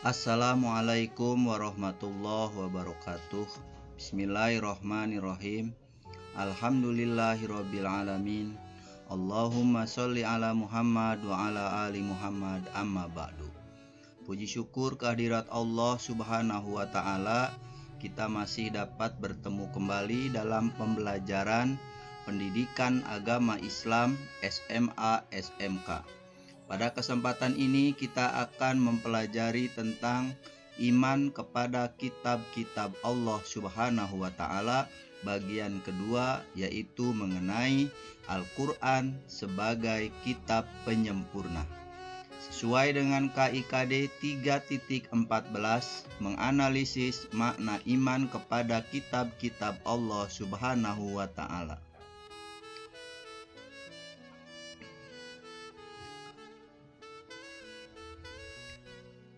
Assalamualaikum warahmatullahi wabarakatuh. Bismillahirrahmanirrahim. Alhamdulillahirabbil alamin. Allahumma sholli ala Muhammad wa ala ali Muhammad, amma ba'du. Puji syukur kehadirat Allah Subhanahu wa taala, kita masih dapat bertemu kembali dalam pembelajaran pendidikan agama Islam SMA SMK. Pada kesempatan ini kita akan mempelajari tentang iman kepada kitab-kitab Allah Subhanahu wa taala bagian kedua, yaitu mengenai Al-Qur'an sebagai kitab penyempurna. Sesuai dengan KIKD 3.14 menganalisis makna iman kepada kitab-kitab Allah Subhanahu wa taala.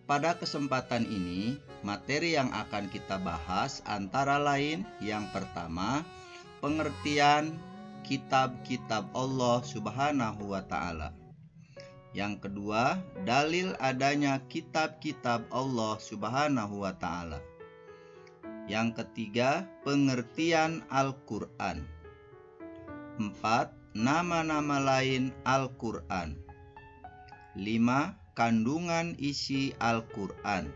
Pada kesempatan ini, materi yang akan kita bahas antara lain yang pertama, pengertian kitab-kitab Allah Subhanahu wa taala. Yang kedua, dalil adanya kitab-kitab Allah Subhanahu wa taala. Yang ketiga, pengertian Al-Qur'an. 4. Nama-nama lain Al-Qur'an. 5. Kandungan isi Al-Qur'an.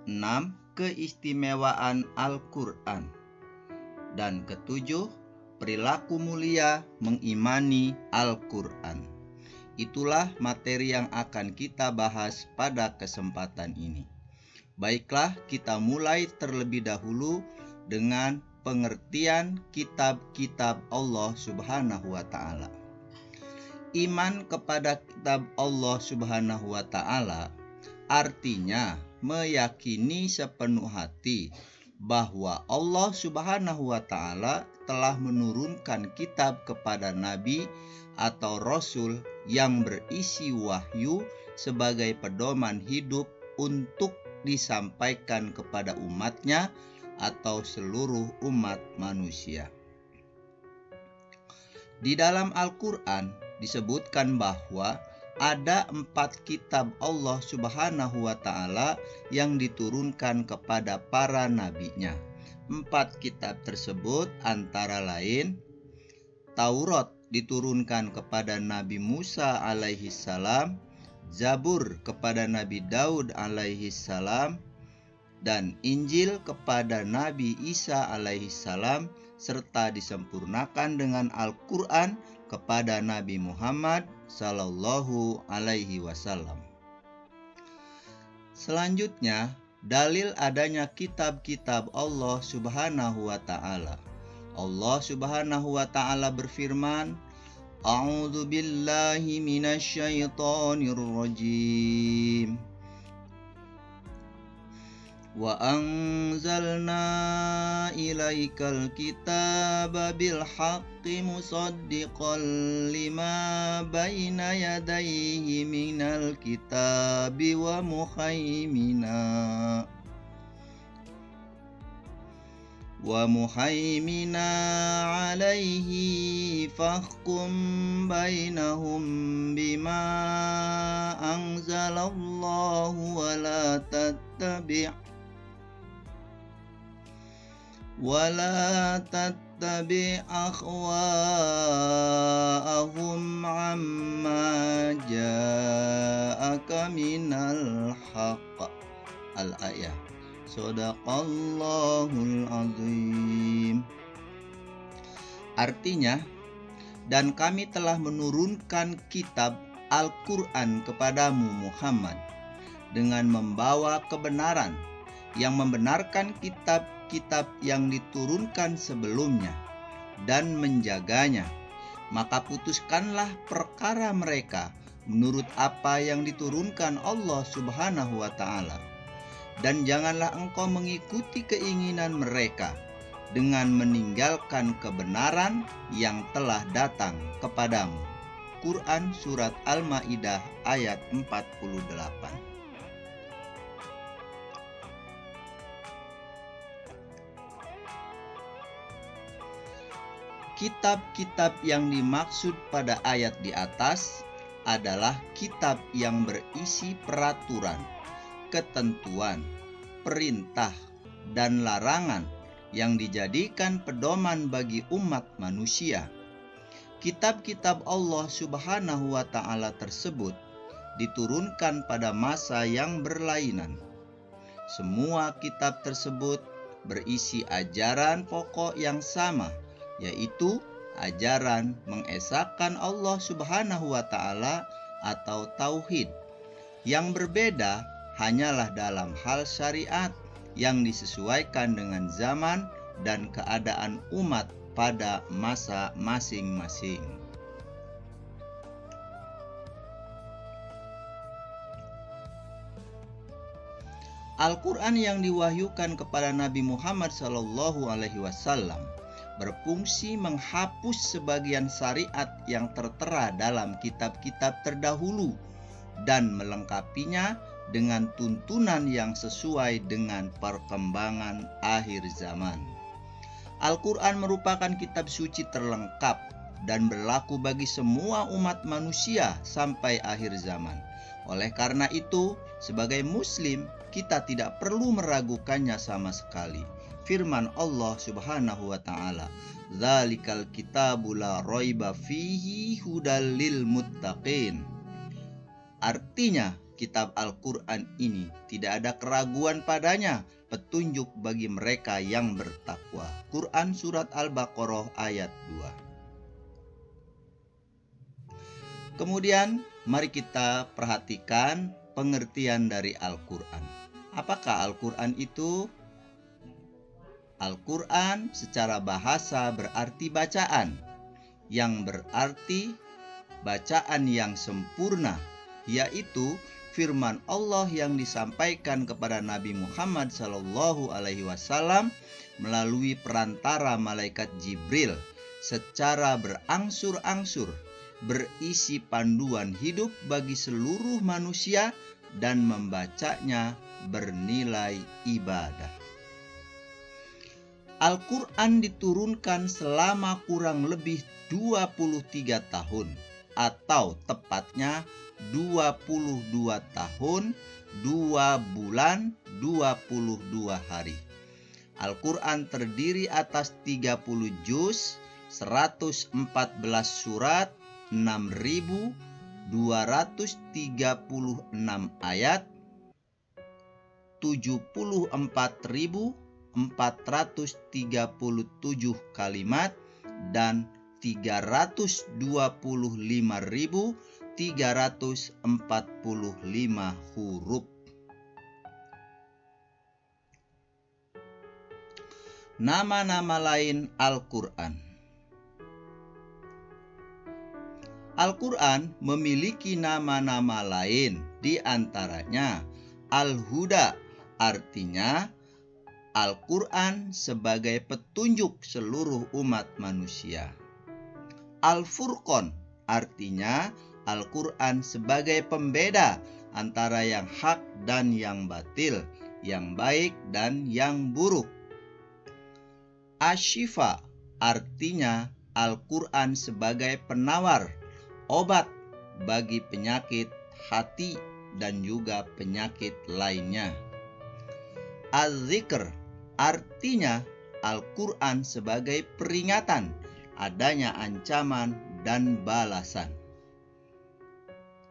6. Keistimewaan Al-Qur'an. Dan ketujuh, perilaku mulia mengimani Al-Qur'an. Itulah materi yang akan kita bahas pada kesempatan ini. Baiklah, kita mulai terlebih dahulu dengan pengertian kitab-kitab Allah Subhanahu wa taala. Iman kepada kitab Allah Subhanahu wa taala artinya meyakini sepenuh hati bahwa Allah Subhanahu wa taala telah menurunkan kitab kepada nabi atau rasul yang berisi wahyu sebagai pedoman hidup untuk disampaikan kepada umatnya atau seluruh umat manusia. Di dalam Al-Qur'an disebutkan bahwa ada 4 kitab Allah Subhanahu wa taala yang diturunkan kepada para nabinya. 4 kitab tersebut antara lain Taurat diturunkan kepada Nabi Musa alaihi salam, Zabur kepada Nabi Daud alaihi salam, dan Injil kepada Nabi Isa alaihi salam, serta disempurnakan dengan Al-Qur'an kepada Nabi Muhammad sallallahu alaihi wasallam. Selanjutnya, dalil adanya kitab-kitab Allah Subhanahu wa taala. Allah Subhanahu wa taala berfirman, A'udzu billahi minasyaitonir rajim. Wa anzalna ilaikal kitaba bil haqqi musaddiqan lima baina yadayhi minal kitabi wa muhaimina alaihi fahkum bainahum bima anzalallahu wala tattabi akhwaahum amma ja'aka minal haqq. Al-ayah. Shadaqallahul azim. Artinya, dan kami telah menurunkan kitab Al-Qur'an kepadamu Muhammad dengan membawa kebenaran yang membenarkan kitab-kitab yang diturunkan sebelumnya dan menjaganya. Maka putuskanlah perkara mereka menurut apa yang diturunkan Allah Subhanahu wa taala. Dan janganlah engkau mengikuti keinginan mereka dengan meninggalkan kebenaran yang telah datang kepadamu. Quran Surat Al-Ma'idah ayat 48. Kitab-kitab yang dimaksud pada ayat di atas adalah kitab yang berisi peraturan ketentuan, perintah, dan larangan yang dijadikan pedoman bagi umat manusia. Kitab-kitab Allah Subhanahu wa Ta'ala tersebut diturunkan pada masa yang berlainan. Semua kitab tersebut berisi ajaran pokok yang sama, yaitu ajaran mengesahkan Allah Subhanahu wa Ta'ala atau tauhid. Yang berbeda hanyalah dalam hal syariat yang disesuaikan dengan zaman dan keadaan umat pada masa masing-masing. Al-Quran yang diwahyukan kepada Nabi Muhammad SAW berfungsi menghapus sebagian syariat yang tertera dalam kitab-kitab terdahulu dan melengkapinya dengan tuntunan yang sesuai dengan perkembangan akhir zaman. Al-Quran merupakan kitab suci terlengkap dan berlaku bagi semua umat manusia sampai akhir zaman. Oleh karena itu, sebagai muslim, kita tidak perlu meragukannya sama sekali. Firman Allah Subhanahu wa Ta'ala, "Dzalikal kitabu la raiba fihi hudal lil muttaqin." Artinya, kitab Al-Quran ini tidak ada keraguan padanya, petunjuk bagi mereka yang bertakwa. Quran Surat Al-Baqarah ayat 2. Kemudian, mari kita perhatikan pengertian dari Al-Quran. Apakah Al-Quran itu? Al-Quran secara bahasa berarti bacaan, yang berarti bacaan yang sempurna, yaitu firman Allah yang disampaikan kepada Nabi Muhammad SAW melalui perantara malaikat Jibril secara berangsur-angsur, berisi panduan hidup bagi seluruh manusia dan membacanya bernilai ibadah. Al-Quran diturunkan selama kurang lebih 23 tahun atau tepatnya 22 tahun, 2 bulan, 22 hari. Al-Quran terdiri atas 30 juz, 114 surat, 6.236 ayat, 74.437 kalimat, dan 325.345 huruf. Nama-nama lain Al-Quran. Al-Quran memiliki nama-nama lain, di antaranya Al-Huda, artinya Al-Quran sebagai petunjuk seluruh umat manusia. Al-Furqan, artinya Al-Quran sebagai pembeda antara yang hak dan yang batil, yang baik dan yang buruk. Asy-Syifa, artinya Al-Quran sebagai penawar, obat bagi penyakit hati dan juga penyakit lainnya. Az-Zikr, artinya Al-Quran sebagai peringatan adanya ancaman dan balasan.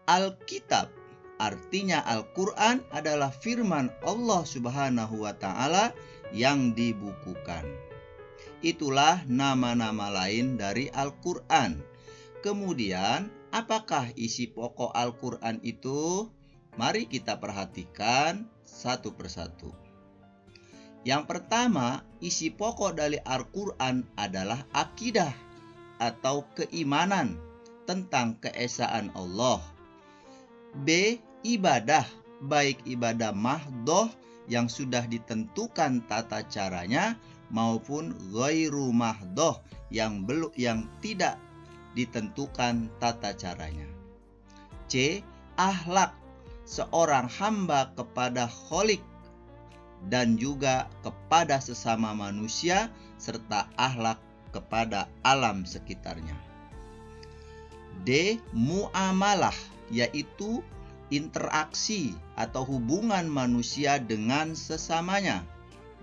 Al-Kitab, artinya Al-Quran adalah firman Allah Subhanahu wa Ta'ala yang dibukukan. Itulah nama-nama lain dari Al-Quran. Kemudian, apakah isi pokok Al-Quran itu? Mari kita perhatikan satu persatu. Yang pertama, isi pokok dari Al-Quran adalah akidah atau keimanan tentang keesaan Allah. B. Ibadah, baik ibadah mahdhoh yang sudah ditentukan tata caranya maupun ghairu mahdhoh yang tidak ditentukan tata caranya. C. Akhlak seorang hamba kepada Khalik dan juga kepada sesama manusia serta akhlak kepada alam sekitarnya. D. Muamalah, yaitu interaksi atau hubungan manusia dengan sesamanya.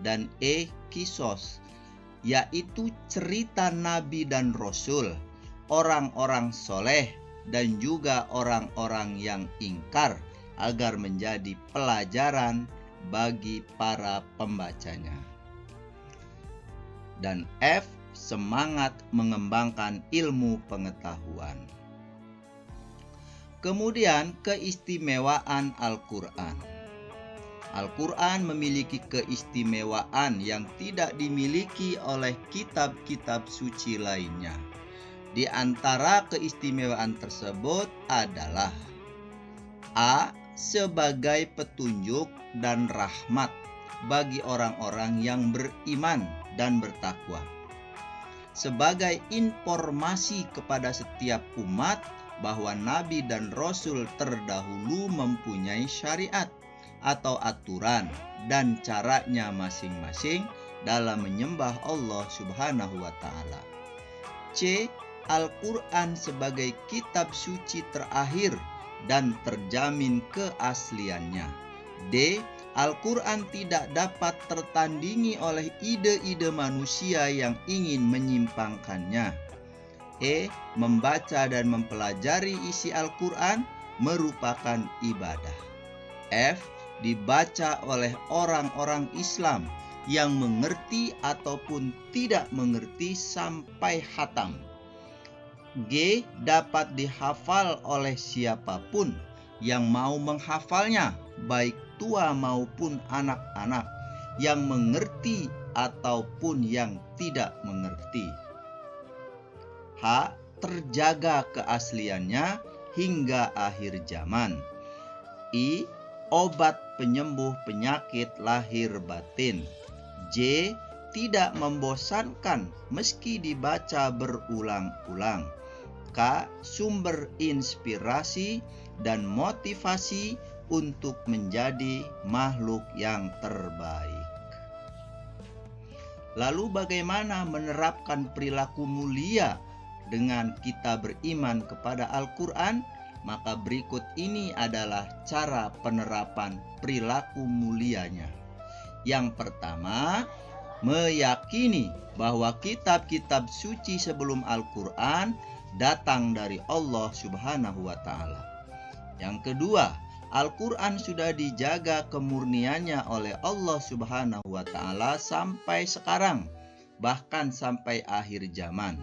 Dan kisos, yaitu cerita nabi dan rasul, orang-orang soleh, dan juga orang-orang yang ingkar, agar menjadi pelajaran bagi para pembacanya. Dan F, semangat mengembangkan ilmu pengetahuan. Kemudian keistimewaan Al-Quran. Al-Quran memiliki keistimewaan yang tidak dimiliki oleh kitab-kitab suci lainnya. Di antara keistimewaan tersebut adalah A, sebagai petunjuk dan rahmat bagi orang-orang yang beriman dan bertakwa, sebagai informasi kepada setiap umat bahwa nabi dan rasul terdahulu mempunyai syariat atau aturan dan caranya masing-masing dalam menyembah Allah Subhanahu wa Ta'ala. C, Al-Quran sebagai kitab suci terakhir dan terjamin keasliannya. D, Al-Quran tidak dapat tertandingi oleh ide-ide manusia yang ingin menyimpangkannya. E, membaca dan mempelajari isi Al-Quran merupakan ibadah. F, dibaca oleh orang-orang Islam yang mengerti ataupun tidak mengerti sampai khatam. G, dapat dihafal oleh siapapun yang mau menghafalnya, baik tua maupun anak-anak, yang mengerti ataupun yang tidak mengerti. H, terjaga keasliannya hingga akhir zaman. I, obat penyembuh penyakit lahir batin. J, tidak membosankan meski dibaca berulang-ulang. K, sumber inspirasi dan motivasi untuk menjadi makhluk yang terbaik. Lalu bagaimana menerapkan perilaku mulia dengan kita beriman kepada Al-Quran? Maka berikut ini adalah cara penerapan perilaku mulianya. Yang pertama, meyakini bahwa kitab-kitab suci sebelum Al-Quran datang dari Allah Subhanahu wa Ta'ala. Yang kedua, Al-Quran sudah dijaga kemurniannya oleh Allah Subhanahu wa Ta'ala sampai sekarang, bahkan sampai akhir zaman.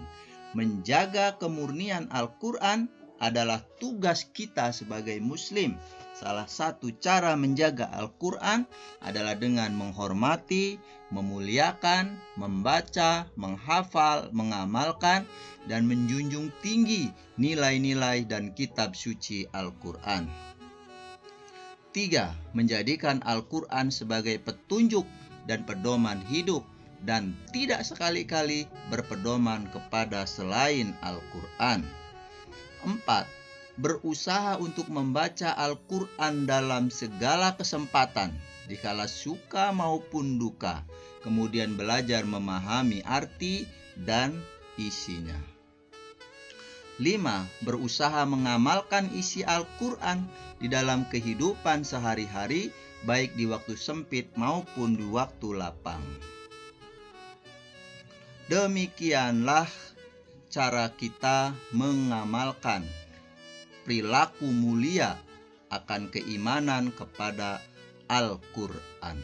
Menjaga kemurnian Al-Quran adalah tugas kita sebagai muslim. Salah satu cara menjaga Al-Quran adalah dengan menghormati, memuliakan, membaca, menghafal, mengamalkan, dan menjunjung tinggi nilai-nilai dan kitab suci Al-Quran. 3. Menjadikan Al-Quran sebagai petunjuk dan pedoman hidup, dan tidak sekali-kali berpedoman kepada selain Al-Quran. 4. Berusaha untuk membaca Al-Quran dalam segala kesempatan, dikala suka maupun duka, kemudian belajar memahami arti dan isinya. 5. Berusaha mengamalkan isi Al-Quran di dalam kehidupan sehari-hari, baik di waktu sempit maupun di waktu lapang. Demikianlah cara kita mengamalkan perilaku mulia akan keimanan kepada Al-Quran.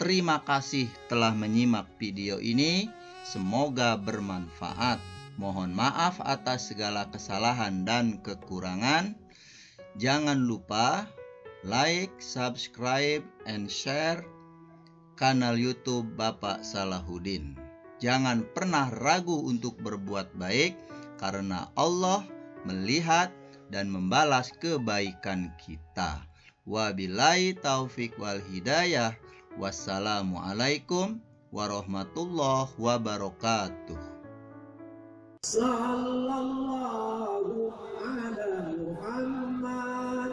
Terima kasih telah menyimak video ini. Semoga bermanfaat. Mohon maaf atas segala kesalahan dan kekurangan. Jangan lupa like, subscribe, and share kanal YouTube Bapak Salahuddin. Jangan pernah ragu untuk berbuat baik, karena Allah melihat dan membalas kebaikan kita. Wabillahi taufik wal hidayah. Wassalamualaikum warahmatullahi wabarakatuh. Sallallahu ala Muhammad.